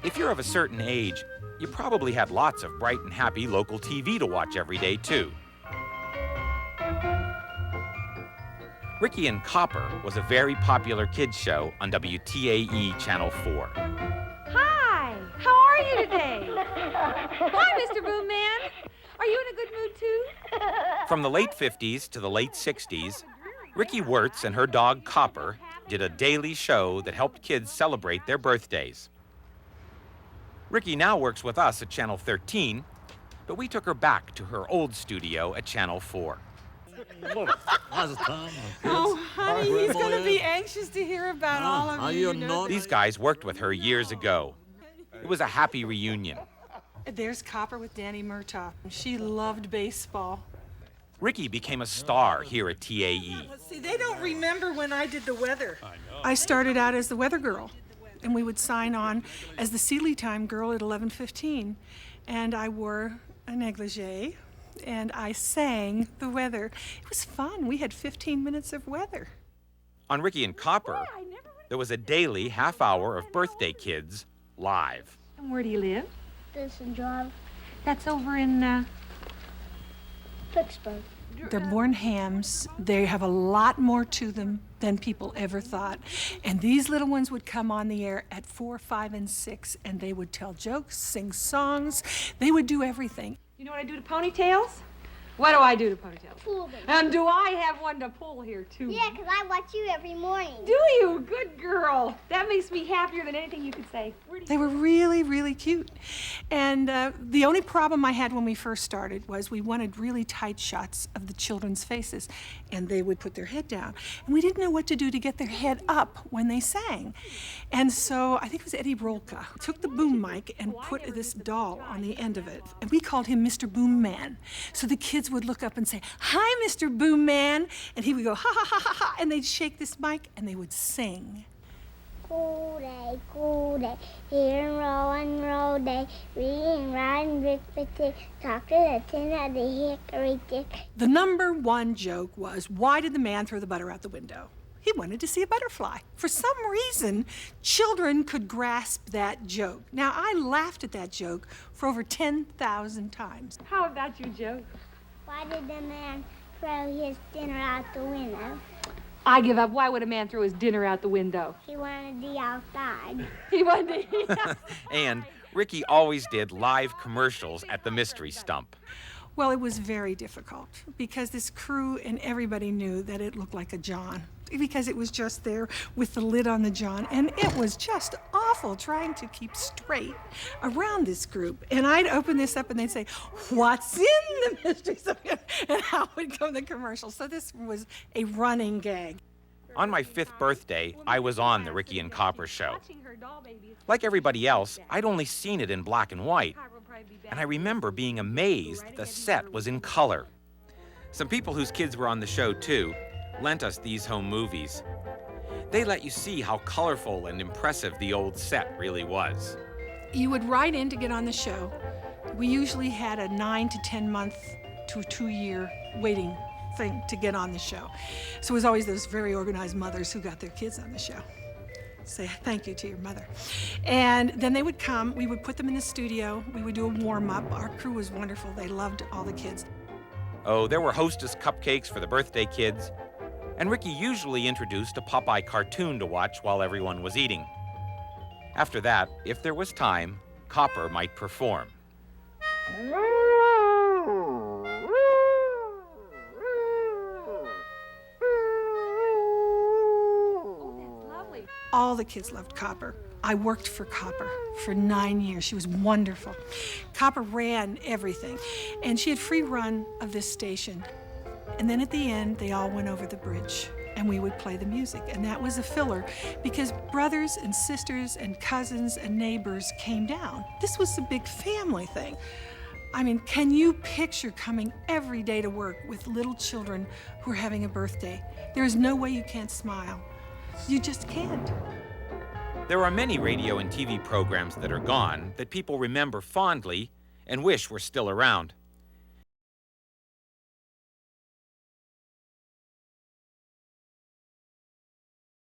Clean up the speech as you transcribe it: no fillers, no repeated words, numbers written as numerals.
If you're of a certain age, you probably had lots of bright and happy local TV to watch every day, too. Ricki and Copper was a very popular kids show on WTAE Channel 4. Hi, how are you today? Hi, Mr. Boom Man. Are you in a good mood, too? From the late 50s to the late 60s, Ricki Wertz and her dog Copper did a daily show that helped kids celebrate their birthdays. Ricki now works with us at Channel 13, but we took her back to her old studio at Channel 4. Oh, honey, he's going to be anxious to hear about all of you. These guys worked with her years ago. It was a happy reunion. There's Copper with Danny Murtaugh. She loved baseball. Ricki became a star here at TAE. See, they don't remember when I did the weather. I started out as the weather girl, and we would sign on as the Sealy Time girl at 11:15. And I wore a negligee, and I sang the weather. It was fun. We had 15 minutes of weather. On Ricki and Copper, there was a daily half hour of birthday kids live. And where do you live? This job. That's over in, Pittsburgh. They're born hams. They have a lot more to them than people ever thought. And these little ones would come on the air at 4, 5, and 6, and they would tell jokes, sing songs. They would do everything. You know what I do to ponytails? What do I do to ponytails? Pull them. And do I have one to pull here, too? Yeah, 'cause I watch you every morning. Do you? Good girl. That makes me happier than anything you could say. They were really, really cute. And the only problem I had when we first started was we wanted really tight shots of the children's faces, and they would put their head down. And we didn't know what to do to get their head up when they sang. And so I think it was Eddie Rolka took the boom mic and put this doll on the end of it. And we called him Mr. Boom Man. So the kids would look up and say, "Hi, Mr. Boom Man." And he would go, "Ha, ha, ha, ha, ha." And they'd shake this mic and they would sing. Cool day, here and roll day, reading, riding, rick-a-tick, talk to the tin of the hickory-dick. The number one joke was, why did the man throw the butter out the window? He wanted to see a butterfly. For some reason, children could grasp that joke. Now, I laughed at that joke for over 10,000 times. How about you, Joe? Why did the man throw his dinner out the window? I give up. Why would a man throw his dinner out the window? He wanted to be outside. He wanted to. And Ricki always did live commercials at the Mystery Stump. Well, it was very difficult because this crew and everybody knew that it looked like a John because it was just there with the lid on the John, and it was just awful trying to keep straight around this group. And I'd open this up and they'd say, "What's in the Mystery Stump?" And out would come the commercial. So this was a running gag. On my 5th birthday, I was on the Ricki and Copper show. Like everybody else, I'd only seen it in black and white, and I remember being amazed the set was in color. Some people whose kids were on the show, too, lent us these home movies. They let you see how colorful and impressive the old set really was. You would write in to get on the show. We usually had a 9 to 10 month to a 2-year waiting thing to get on the show. So it was always those very organized mothers who got their kids on the show. Say thank you to your mother. And then they would come, we would put them in the studio, we would do a warm-up. Our crew was wonderful, they loved all the kids. Oh, there were Hostess cupcakes for the birthday kids, and Ricki usually introduced a Popeye cartoon to watch while everyone was eating. After that, if there was time, Copper might perform. All the kids loved Copper. I worked for Copper for 9 years. She was wonderful. Copper ran everything, and she had free run of this station. And then at the end, they all went over the bridge, and we would play the music. And that was a filler, because brothers and sisters and cousins and neighbors came down. This was a big family thing. I mean, can you picture coming every day to work with little children who are having a birthday? There is no way you can't smile. You just can't. There are many radio and TV programs that are gone that people remember fondly and wish were still around.